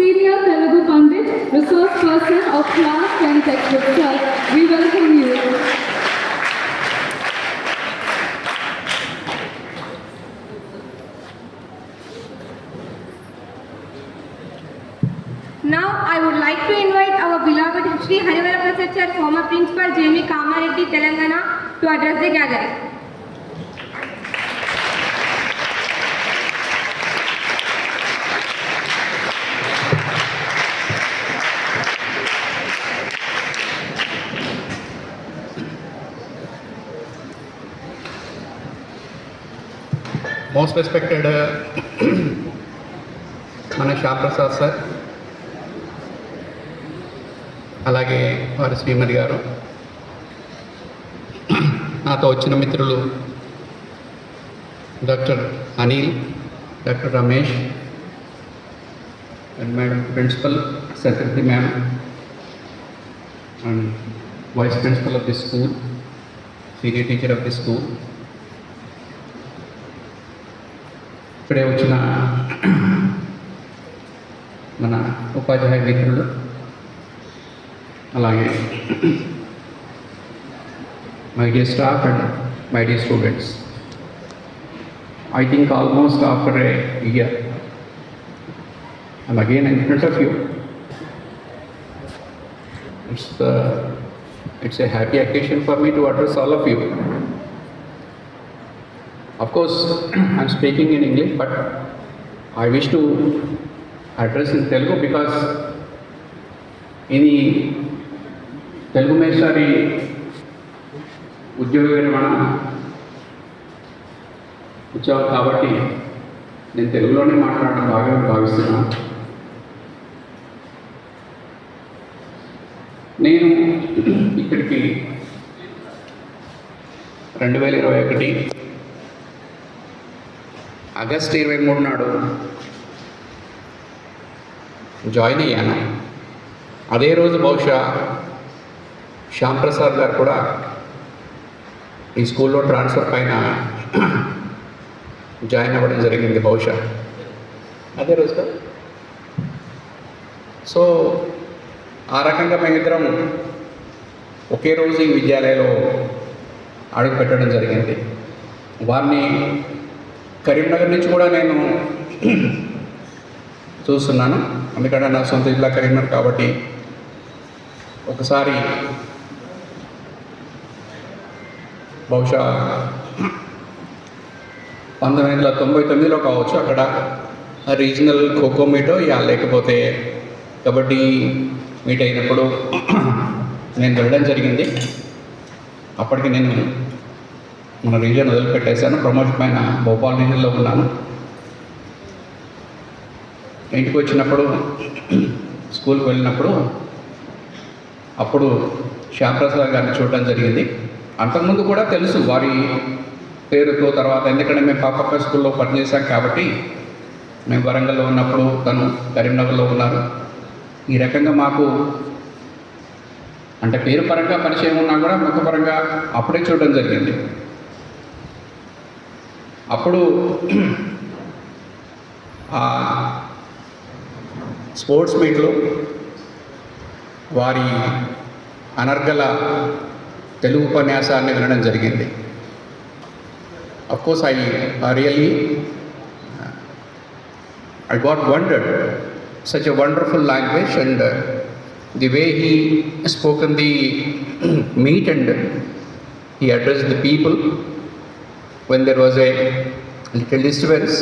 Senior Telugu Pandit, Resource Person of Class 10 Textbook. Sir, we welcome you. Now I would like to invite our beloved Shri Harivara Prasad Sir, former Principal J.M. Kamareddy, Telangana, to address the gathering. Most respected మన Shyama Prasad sir, అలాగే వారి శ్రీమతి గారు, నాతో వచ్చిన మిత్రులు doctor Anil, doctor Ramesh and madam principal secretary ma'am and vice principal of the school, senior teacher of the school, ఇప్పుడే వచ్చిన మన ఉపాధ్యాయ మిత్రులు, అలాగే my dear staff and my dear students. I think almost after a year I'm again in front of you. It's a happy occasion for me to address all of you. Of course, I'm speaking in English, but I wish to address in Telugu because ini Telugu మేస్టారి ఉద్యోగ విరమణ వచ్చావు కాబట్టి నేను తెలుగులోనే మాట్లాడడం బాగా భావిస్తున్నాను. నేను ఇక్కడికి 2021 ఆగస్టు 23 నాడు జాయిన్ అయ్యాను. అదే రోజు బహుశా శ్యామప్రసాద్ గారు కూడా ఈ స్కూల్లో ట్రాన్స్ఫర్ పైన జాయిన్ అవ్వడం జరిగింది, బహుశా అదే రోజు కదా. సో ఆ రకంగా మేమిద్దరం ఒకే రోజు ఈ విద్యాలయంలో అడుగు పెట్టడం జరిగింది. వారిని కరీంనగర్ నుంచి కూడా నేను చూస్తున్నాను, ఎందుకంటే నా సొంత జిల్లా కరీంనగర్ కాబట్టి. ఒకసారి బహుశా 1999లో కావచ్చు, అక్కడ రీజనల్ ఖోఖో మీటో లేకపోతే కబడ్డీ మీట్ అయినప్పుడు నేను వెళ్ళడం జరిగింది. అప్పటికి నేను మన రీజన్ వదిలిపెట్టేశాను, ప్రమోషన్ పైన భోపాల్ రీజన్లో ఉన్నాను. ఇంటికి వచ్చినప్పుడు స్కూల్కి వెళ్ళినప్పుడు అప్పుడు శ్యామప్రసాద్ గారిని చూడడం జరిగింది. అంతకుముందు కూడా తెలుసు వారి పేరుతో, తర్వాత ఎందుకంటే మేము పాపక్క స్కూల్లో పనిచేశాం కాబట్టి మేము వరంగల్లో ఉన్నప్పుడు తను కరీంనగర్లో ఉన్నారు. ఈ రకంగా మాకు అంటే పేరు పరంగా పరిచయం ఉన్నా కూడా ముఖపరంగా అప్పుడే చూడడం జరిగింది. అప్పుడు స్పోర్ట్స్ మీట్లో వారి అనర్గళ తెలుగు ఉపన్యాసాన్ని వినడం జరిగింది. Of course I got wondered, such a wonderful language, and the way he spoke in the meet and he addressed the people when there was a little disturbance,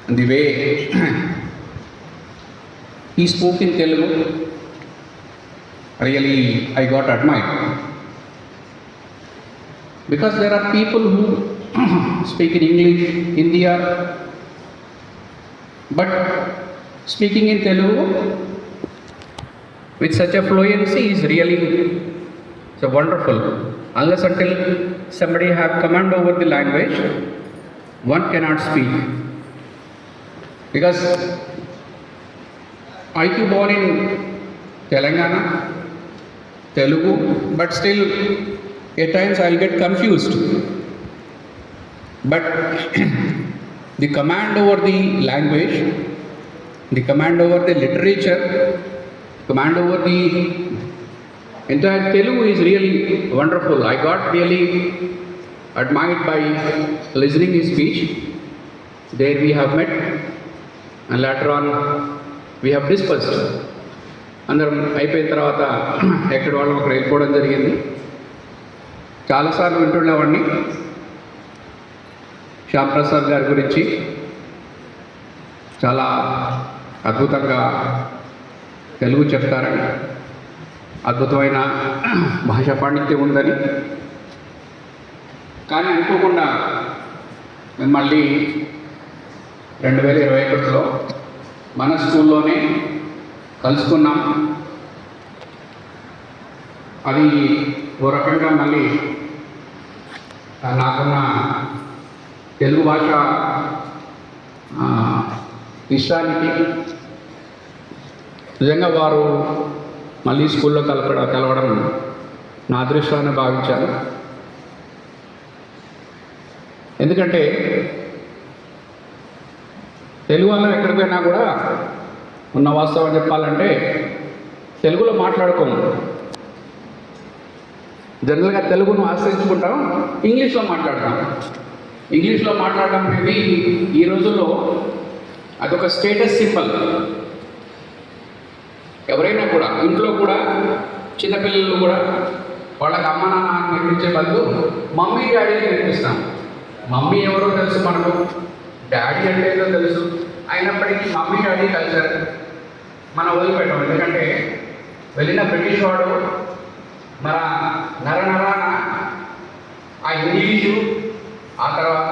and the way he spoke in Telugu, really I got admired. Because there are people who speak in English, Hindi, but speaking in Telugu with such a fluency is really so wonderful. Unless until somebody have command over the language, one cannot speak. Because I too born in Telangana, Telugu, but still at times I'll get confused. But the command over the language the command over the literature, command over the entire Telugu is really wonderful. I got really admired by listening his speech. There we have met and later on we have discussed. అందరం అయిపోయిన తర్వాత ఎక్కడ వాళ్ళు ఒకరు వెళ్ళిపోవడం జరిగింది. చాలాసార్లు వింటుండేవాడిని శ్యామ్ ప్రసాద్ గారి గురించి. చాలా అద్భుతంగా తెలుగు చెప్తారని, అద్భుతమైన భాషా పాండిత్యం ఉందని. కానీ అనుకోకుండా మళ్ళీ 2021లో మన స్కూల్లోనే కలుసుకున్నాం. అది ఓ రకంగా మళ్ళీ నాకున్న తెలుగు భాష ఇష్టానికి నిజంగా వారు మళ్ళీ స్కూల్లో కలవడం నా అదృష్టాన్ని భావించాను. ఎందుకంటే తెలుగు వాళ్ళం ఎక్కడికి పోయినా కూడా ఉన్న వాస్తవం చెప్పాలంటే తెలుగులో మాట్లాడుకోము. జనరల్గా తెలుగును ఆశ్రయించుకుంటాం, ఇంగ్లీష్లో మాట్లాడతాం. ఇంగ్లీష్లో మాట్లాడడం అనేది ఈ రోజుల్లో అదొక స్టేటస్ సింబల్. ఎవరైనా కూడా ఇంట్లో కూడా చిన్నపిల్లలు కూడా వాళ్ళకి అమ్మ నాన్న నేర్పించే బదులు మమ్మీ డాడీ నేర్పిస్తాం. మమ్మీ ఎవరో తెలుసు మనకు, డాడీ అంటే ఏదో తెలుసు. అయినప్పటికీ మమ్మీ డాడీ కల్చర్ మనం వదిలిపెట్టాం. ఎందుకంటే వెళ్ళిన బ్రిటిష్ వాడు మన నరనరాన ఆ ఇంగ్లీషు, ఆ తర్వాత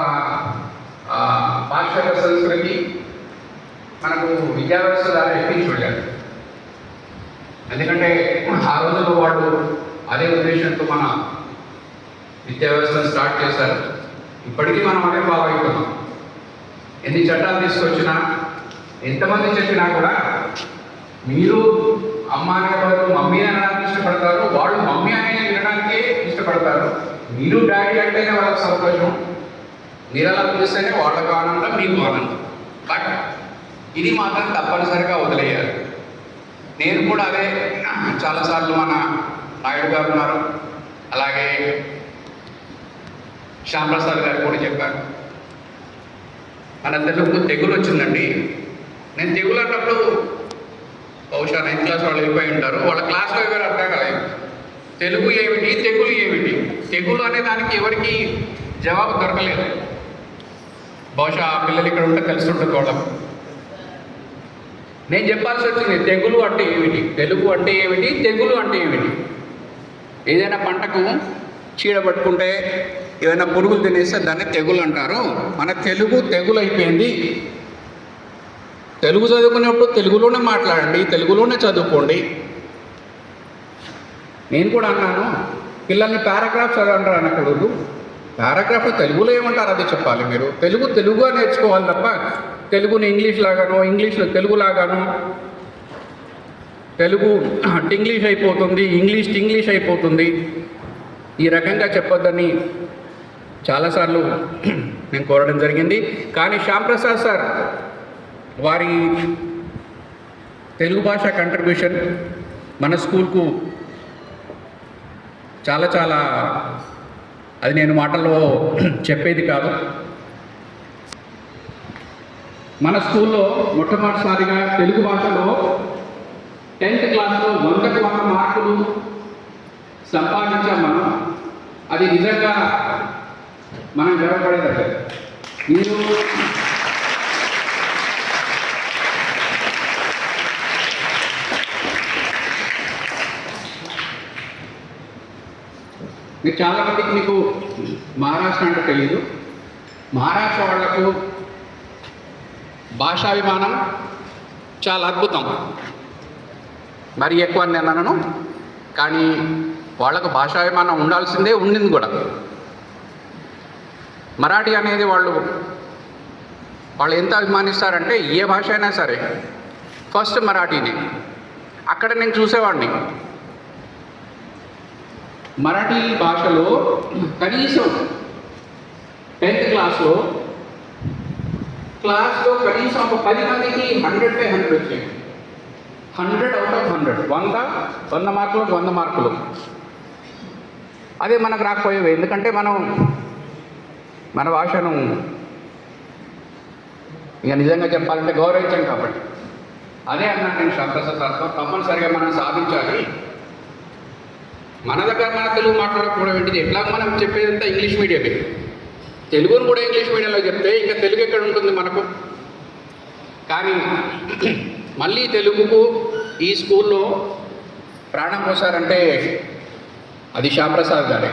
పాశ్చాత్య సంస్కృతి మనకు విద్యా వ్యవస్థ ద్వారా ఎక్కించి వెళ్ళాడు. ఎందుకంటే ఆ రోజుల్లో వాళ్ళు అదే ఉద్దేశంతో మన విద్యా వ్యవస్థను స్టార్ట్ చేశారు. ఇప్పటికీ మనం అదే ఫాలో అవుతున్నాం. ఎన్ని చట్టాలు తీసుకొచ్చినా, ఎంతమంది చెప్పినా కూడా మీరు అమ్మ అనేవారు మమ్మీ అనడానికి ఇష్టపడతారు, వాళ్ళు మమ్మీ అనే వినడానికే ఇష్టపడతారు. మీరు డాడీ అంటేనే వాళ్ళకి సంతోషం, మీరు అలా పిలిస్తేనే వాళ్ళకు ఆనందం, మీకు ఆనందం. బట్ ఇది మాత్రం తప్పనిసరిగా వదిలేయాలి. నేను కూడా అదే చాలాసార్లు మన నాయుడు గారు ఉన్నారు, అలాగే శ్యామ్ ప్రసాద్ గారు కూడా చెప్పారు. మన తెలుగు తెగులు వచ్చిందండి. నేను తెగులు అన్నప్పుడు బహుశా 9th క్లాస్ వాళ్ళు వెళ్ళిపోయి ఉంటారు. వాళ్ళ క్లాస్లో ఎవరు అర్థం కాలేదు. తెలుగు ఏమిటి, తెగులు ఏమిటి, తెగులు అనే దానికి ఎవరికి జవాబు దొరకలేదు. బహుశా ఆ పిల్లలు ఇక్కడ ఉంటే తెలుసుంటుంది వాళ్ళకు. నేను చెప్పాల్సి వచ్చింది తెగులు అంటే ఏమిటి, తెలుగు అంటే ఏమిటి, తెగులు అంటే ఏమిటి. ఏదైనా పంటకు చీడ పట్టుకుంటే, ఏదైనా పురుగులు తినేస్తే దాన్ని తెగులు అంటారు. మన తెలుగు తెగులు అయిపోయింది. తెలుగు చదువుకునేప్పుడు తెలుగులోనే మాట్లాడండి, తెలుగులోనే చదువుకోండి. నేను కూడా అన్నాను, పిల్లల్ని పారాగ్రాఫ్ చదవంటారు అనకూడదు. పారాగ్రాఫ్ తెలుగులో ఏమంటారు అది చెప్పాలి. మీరు తెలుగుగా నేర్చుకోవాలి తప్ప తెలుగుని ఇంగ్లీష్ లాగానో, ఇంగ్లీష్లో తెలుగు లాగానో, తెలుగు టింగ్లీష్ అయిపోతుంది, ఇంగ్లీష్ అయిపోతుంది, ఈ రకంగా చెప్పొద్దని చాలాసార్లు నేను కోరడం జరిగింది. కానీ శ్యామ్ ప్రసాద్ సార్ వారి తెలుగు భాష కంట్రిబ్యూషన్ మన స్కూల్కు చాలా అది నేను మాటల్లో చెప్పేది కాదు. మన స్కూల్లో మొట్టమొదటిసారిగా తెలుగు భాషలో 10th క్లాస్లో 100కు 100 మార్కులు సంపాదించాం మనం. అది నిజంగా మనం గర్వపడేది. మీరు చాలామందికి మీకు మహారాష్ట్ర అంటే తెలియదు. మహారాష్ట్ర వాళ్లకు భాషాభిమానం చాలా అద్భుతం. మరీ ఎక్కువ నేను అనను, కానీ వాళ్ళకు భాషాభిమానం ఉండాల్సిందే, ఉండింది కూడా. మరాఠీ అనేది వాళ్ళు ఎంత అభిమానిస్తారంటే ఏ భాష అయినా సరే ఫస్ట్ మరాఠీనే. అక్కడ నేను చూసేవాడిని మరాఠీ భాషలో కనీసం 10th క్లాస్లో క్లాస్లో కనీసం ఒక 10 మందికి 100/100 వచ్చాయి. 100/100, 100 మార్కులకు 100 మార్కులు. అదే మనకు రాకపోయేవి, ఎందుకంటే మనం మన భాషను ఇక నిజంగా చెప్పాలంటే గౌరవించాం కాబట్టి. అదే అన్నాను నేను శ్యాంప్రసాద్ సార్తో, తప్పనిసరిగా మనం సాధించాలి. మన దగ్గర మన తెలుగు మాట్లాడకపోవడం ఏంటిది, ఎట్లా మనం చెప్పేదంతా ఇంగ్లీష్ మీడియమే, తెలుగును కూడా ఇంగ్లీష్ మీడియంలో చెప్తే ఇంకా తెలుగు ఎక్కడ ఉంటుంది మనకు. కానీ మళ్ళీ తెలుగుకు ఈ స్కూల్లో ప్రాణం పోసారంటే అది శ్యాంప్రసాద్ గారే.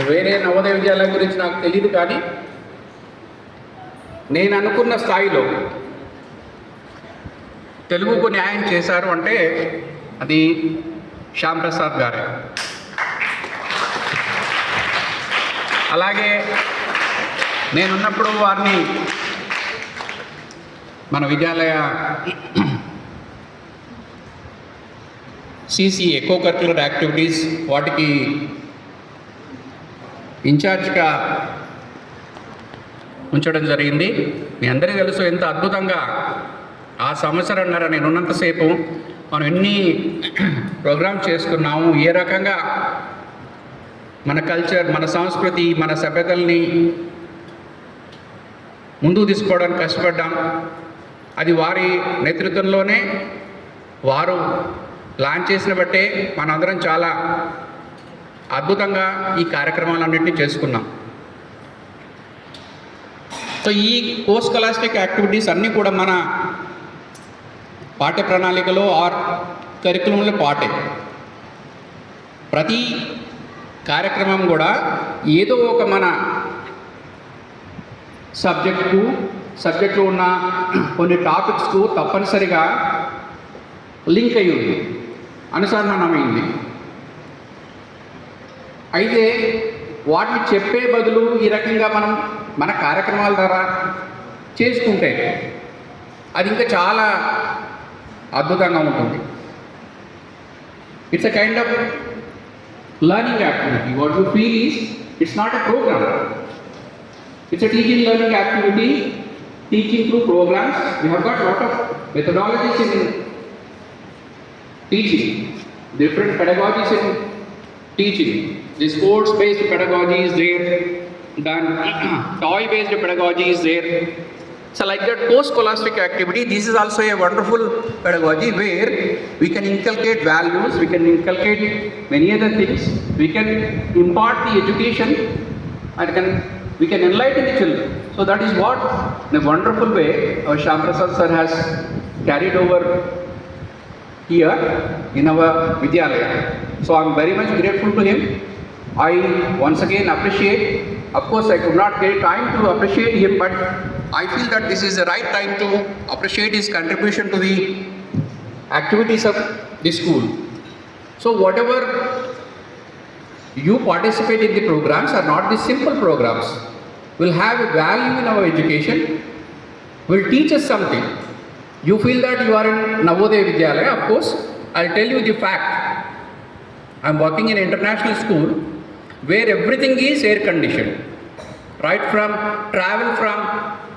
వేరే నవోదయ విద్యాలయం గురించి నాకు తెలియదు, కానీ నేను అనుకున్న స్థాయిలో తెలుగుకు న్యాయం చేశారు అంటే అది శ్యాంప్రసాద్ గారే. అలాగే నేనున్నప్పుడు వారిని మన విద్యాలయ సిసిఏ కో కరిక్యులర్ యాక్టివిటీస్ వాటికి ఇన్ఛార్జ్గా ఉంచడం జరిగింది. మీ అందరికీ తెలుసు ఎంత అద్భుతంగా ఆ సంవత్సరంన్నర నేను ఉన్నంతసేపు మనం ఎన్ని ప్రోగ్రామ్స్ చేసుకున్నాము, ఏ రకంగా మన కల్చర్, మన సంస్కృతి, మన సభ్యతల్ని ముందుకు తీసుకోవడానికి కష్టపడ్డాం. అది వారి నేతృత్వంలోనే వారు లాంచ్ చేసిన బట్టే మనందరం చాలా అద్భుతంగా ఈ కార్యక్రమాలన్నింటినీ చేసుకున్నాం. సో ఈ పోస్ట్ స్కాలాస్టిక్ యాక్టివిటీస్ అన్నీ కూడా మన పాఠ్య ప్రణాళికలో ఆర్ కరికులంలో పాటే. ప్రతి కార్యక్రమం కూడా ఏదో ఒక మన సబ్జెక్టులో ఉన్న కొన్ని టాపిక్స్కు తప్పనిసరిగా లింక్ అయ్యి ఉంది, అనుసంధానమైంది. అయితే వాటిని చెప్పే బదులు ఈ రకంగా మనం మన కార్యక్రమాల ద్వారా చేసుకుంటే అది ఇంకా చాలా అద్భుతంగా ఉంటుంది. It's a kind of learning activity. What you feel is, it's not a program. It's a teaching learning activity, teaching through programs. We have got lot of methodologies in teaching, different pedagogies in teaching. The sports-based pedagogy is there, then toy-based pedagogy is there. So like that post-scholastic activity, this is also a wonderful pedagogy where we can inculcate values, we can inculcate many other things, we can impart the education and we can enlighten the children. So that is what, in a wonderful way, our Shyamprasad sir has carried over here in our Vidyalaya. So I am very much grateful to him. I once again appreciate, of course I could not get time to appreciate him, but I feel that this is the right time to appreciate his contribution to the activities of the school. So whatever you participate in the programs are not the simple programs, will have a value in our education, will teach us something. You feel that you are in Navodaya Vidyalaya, of course, I'll tell you the fact. I'm working in an international school where everything is air conditioned. Right from travel from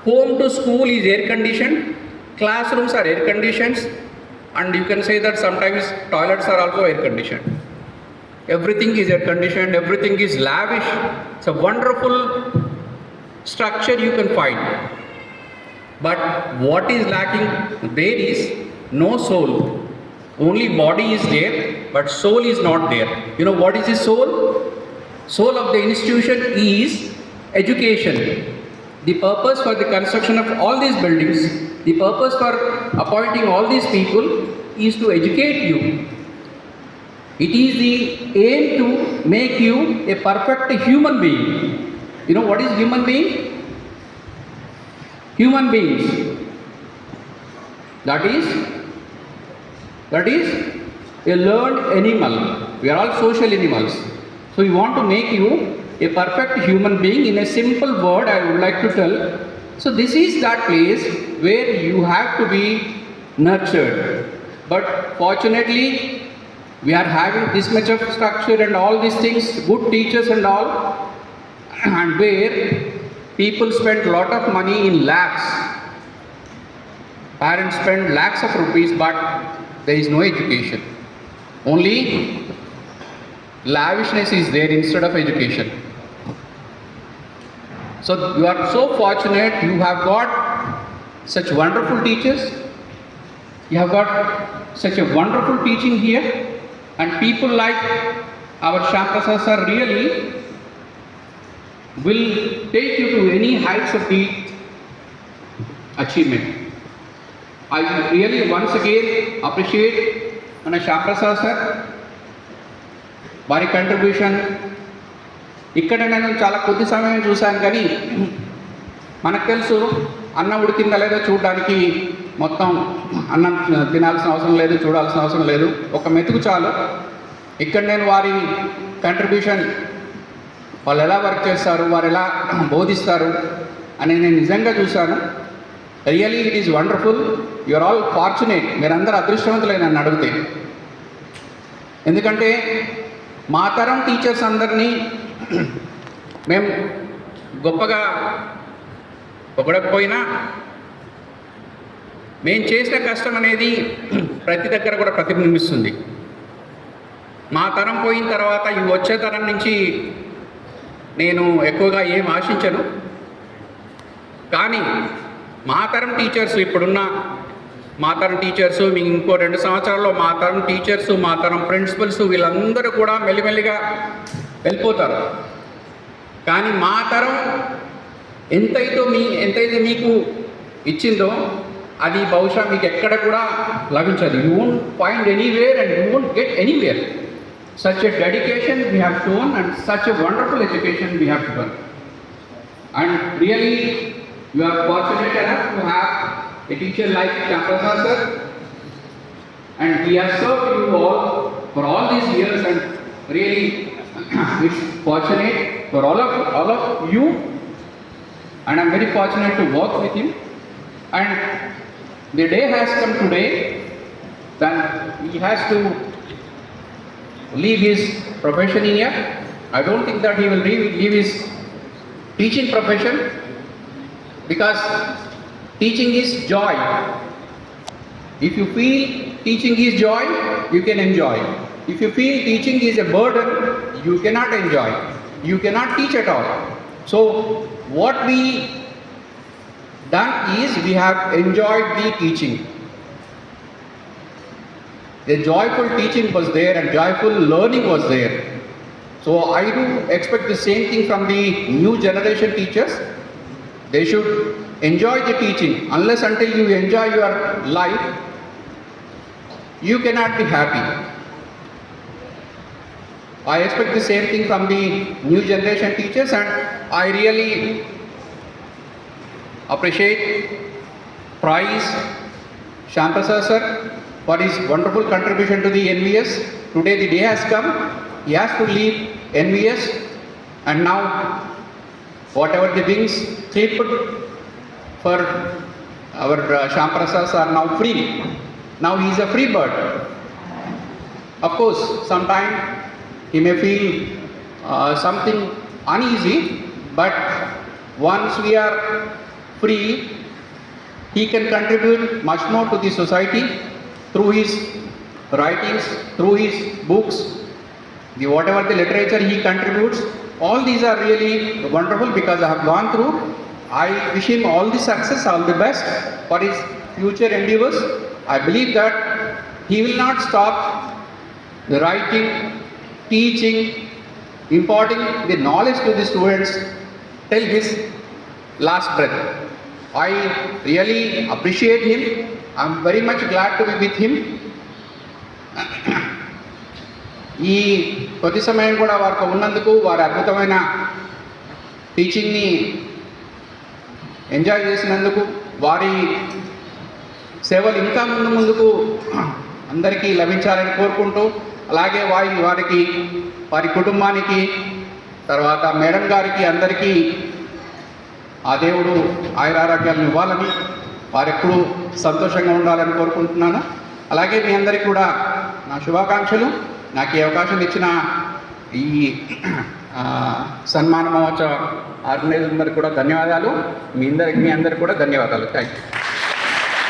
home to school is air conditioned, classrooms are air conditioned, and you can say that sometimes toilets are also air conditioned. Everything is air conditioned, everything is lavish. It's a wonderful structure you can find. But what is lacking there is no soul. Only body is there, but soul is not there. You know what is the soul? Soul of the institution is education. The purpose for the construction of all these buildings, the purpose for appointing all these people is to educate you. It is the aim to make you a perfect human being. You know what is human being? Human beings. That is a learned animal. We are all social animals. So we want to make you a perfect human being. In a simple word I would like to tell, so this is that place where you have to be nurtured. But fortunately we are having this much of structure and all these things, good teachers and all, and where people spend lot of money in lakhs. Parents spend lakhs of rupees, but there is no education. Only lavishness is there instead of education. So you are so fortunate, you have got such wonderful teachers, you have got such a wonderful teaching here, and people like our Shyam Prasad sir really will take you to any heights of the achievement. I really once again appreciate మన Shyam Prasad sir వారి contribution. ఇక్కడ నేను చాలా కొద్ది సమయం చూశాను, కానీ మనకు తెలుసు అన్నం ఉడికిందా లేదో చూడడానికి మొత్తం అన్నం తినాల్సిన అవసరం లేదు, చూడాల్సిన అవసరం లేదు, ఒక మెతుకు చాలు. ఇక్కడ నేను వారి కంట్రిబ్యూషన్, వాళ్ళు ఎలా వర్క్ చేస్తారు, వారు ఎలా బోధిస్తారు అని నేను నిజంగా చూశాను. Really it is wonderful. You are all fortunate. మీరందరూ అదృష్టవంతులే నన్ను అడిగితే. ఎందుకంటే మా తరం టీచర్స్ అందరినీ మేము గొప్పగా పొగడకపోయినా మేము చేసిన కష్టం అనేది ప్రతి దగ్గర కూడా ప్రతిబింబిస్తుంది. మా తరం పోయిన తర్వాత ఈ వచ్చే తరం నుంచి నేను ఎక్కువగా ఏం ఆశించను, కానీ మా తరం టీచర్స్, ఇప్పుడున్న మా తరం టీచర్సు, మీ ఇంకో 2 సంవత్సరాల్లో మా తరం టీచర్సు, మా తరం ప్రిన్సిపల్స్ వీళ్ళందరూ కూడా మెల్లిమెల్లిగా వెళ్ళిపోతారు. కానీ మా తరం ఎంతైతే మీకు ఇచ్చిందో అది బహుశా మీకు ఎక్కడ కూడా లభించదు. You won't find anywhere and you won't get anywhere. Such a dedication we have shown and such a wonderful education we have given. And really you are fortunate enough to have a teacher like Shyam Prasad sir, and he has served you all for all these years, and really it's fortunate for all of you, and I'm very fortunate to work with him. And the day has come today that he has to leave his profession here. I don't think that he will leave his teaching profession, because teaching is joy. If you feel teaching is joy, you can enjoy. If you feel teaching is a burden, you cannot enjoy. You cannot teach at all. So what we done is we have enjoyed the teaching. The joyful teaching was there and joyful learning was there. So I do expect the same thing from the new generation teachers. They should enjoy the teaching. Unless until you enjoy your life, you cannot be happy. I expect the same thing from the new generation teachers, and I really appreciate, praise Shyam Prasad sir for his wonderful contribution to the NVS. Today the day has come, he has to leave NVS, and now whatever the wings clipped for our Shyam Prasads are now free. Now he is a free bird. Of course, sometimes he may feel something uneasy, but once we are free, he can contribute much more to the society through his writings, through his books, whatever the literature he contributes. All these are really wonderful because I have gone through. I wish him all the success, all the best for his future endeavors. I believe that he will not stop the writing, teaching, imparting the knowledge to the students till his last breath. I really appreciate him. I'm very much glad to be with him. ఈ కొద్ది సమయం కూడా వారికి ఉన్నందుకు, వారి అద్భుతమైన టీచింగ్ని enjoy చేసినందుకు, వారి సేవలు ఇంకా ముందుకు అందరికీ లభించాలని కోరుకుంటూ, అలాగే వారికి వారి కుటుంబానికి, తర్వాత మేడం గారికి, అందరికీ ఆ దేవుడు ఆయురారోగ్యాలను ఇవ్వాలని, వారెప్పుడు సంతోషంగా ఉండాలని కోరుకుంటున్నాను. అలాగే మీ అందరికీ కూడా నా శుభాకాంక్షలు. నాకు ఈ అవకాశం ఇచ్చిన ఈ సన్మాన మహోత్సవ ఆర్గనైజర్ అందరికి కూడా ధన్యవాదాలు. మీ అందరికి కూడా ధన్యవాదాలు. Thank you.